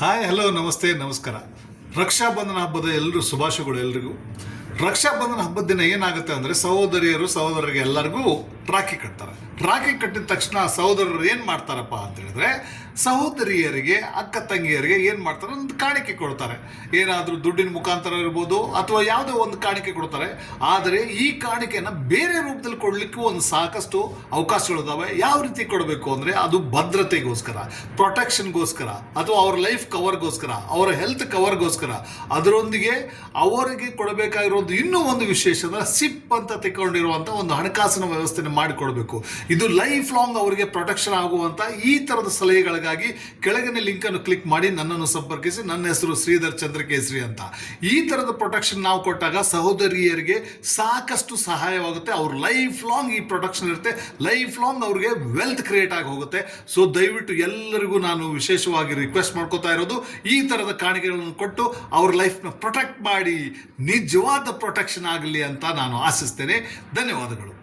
Hi hello ನಮಸ್ತೆ ನಮಸ್ಕಾರ. ರಕ್ಷಾಬಂಧನ ಹಬ್ಬದ ಎಲ್ಲರೂ ಶುಭಾಶಯಗಳು ಎಲ್ರಿಗೂ. ರಕ್ಷಾಬಂಧನ ಹಬ್ಬದ ದಿನ ಏನಾಗುತ್ತೆ ಅಂದರೆ ಸಹೋದರರಿಗೆ ಎಲ್ಲರಿಗೂ ರಾಖಿ ಕಟ್ತಾರೆ. ರಾಖಿ ಕಟ್ಟಿದ ತಕ್ಷಣ ಸಹೋದರರು ಏನು ಮಾಡ್ತಾರಪ್ಪ ಅಂತ ಹೇಳಿದ್ರೆ ಸಹೋದರಿಯರಿಗೆ ಅಕ್ಕ ತಂಗಿಯರಿಗೆ ಏನು ಮಾಡ್ತಾರೆ, ಒಂದು ಕಾಣಿಕೆ ಕೊಡ್ತಾರೆ. ಏನಾದರೂ ದುಡ್ಡಿನ ಮುಖಾಂತರ ಇರ್ಬೋದು ಅಥವಾ ಯಾವುದೋ ಒಂದು ಕಾಣಿಕೆ ಕೊಡ್ತಾರೆ. ಆದರೆ ಈ ಕಾಣಿಕೆಯನ್ನು ಬೇರೆ ರೂಪದಲ್ಲಿ ಕೊಡಲಿಕ್ಕೂ ಒಂದು ಸಾಕಷ್ಟು ಅವಕಾಶಗಳಿದ್ದಾವೆ. ಯಾವ ರೀತಿ ಕೊಡಬೇಕು ಅಂದರೆ ಅದು ಭದ್ರತೆಗೋಸ್ಕರ, ಪ್ರೊಟೆಕ್ಷನ್ಗೋಸ್ಕರ ಅಥವಾ ಅವ್ರ ಲೈಫ್ ಕವರ್ಗೋಸ್ಕರ, ಅವರ ಹೆಲ್ತ್ ಕವರ್ಗೋಸ್ಕರ. ಅದರೊಂದಿಗೆ ಅವರಿಗೆ ಕೊಡಬೇಕಾಗಿರೋದು ಇನ್ನೂ ಒಂದು ವಿಶೇಷ ಅಂದರೆ ಸಿಪ್ ಅಂತ ತಗೊಂಡಿರುವಂಥ ಒಂದು ಹಣಕಾಸಿನ ವ್ಯವಸ್ಥೆಯನ್ನು ಮಾಡಿಕೊಡ್ಬೇಕು. ಇದು ಲೈಫ್ ಲಾಂಗ್ ಅವರಿಗೆ ಪ್ರೊಟೆಕ್ಷನ್ ಆಗುವಂಥ ಈ ಥರದ ಸಲಹೆಗಳಿಗಾಗಿ ಕೆಳಗಿನ ಲಿಂಕನ್ನು ಕ್ಲಿಕ್ ಮಾಡಿ ನನ್ನನ್ನು ಸಂಪರ್ಕಿಸಿ. ನನ್ನ ಹೆಸರು ಶ್ರೀಧರ್ ಚಂದ್ರಕೇಸರಿ ಅಂತ. ಈ ಥರದ ಪ್ರೊಟೆಕ್ಷನ್ ನಾವು ಕೊಟ್ಟಾಗ ಸಹೋದರಿಯರಿಗೆ ಸಾಕಷ್ಟು ಸಹಾಯವಾಗುತ್ತೆ. ಅವ್ರ ಲೈಫ್ ಲಾಂಗ್ ಈ ಪ್ರೊಟೆಕ್ಷನ್ ಇರುತ್ತೆ. ಲೈಫ್ ಲಾಂಗ್ ಅವ್ರಿಗೆ ವೆಲ್ತ್ ಕ್ರಿಯೇಟ್ ಆಗಿ ಹೋಗುತ್ತೆ. ಸೊ ದಯವಿಟ್ಟು ಎಲ್ಲರಿಗೂ ನಾನು ವಿಶೇಷವಾಗಿ ರಿಕ್ವೆಸ್ಟ್ ಮಾಡ್ಕೋತಾ ಇರೋದು, ಈ ಥರದ ಕಾಣಿಕೆಗಳನ್ನು ಕೊಟ್ಟು ಅವ್ರ ಲೈಫ್ನ ಪ್ರೊಟೆಕ್ಟ್ ಮಾಡಿ ನಿಜವಾದ ಪ್ರೊಟೆಕ್ಷನ್ ಆಗಲಿ ಅಂತ ನಾನು ಆಶಿಸ್ತೇನೆ. ಧನ್ಯವಾದಗಳು.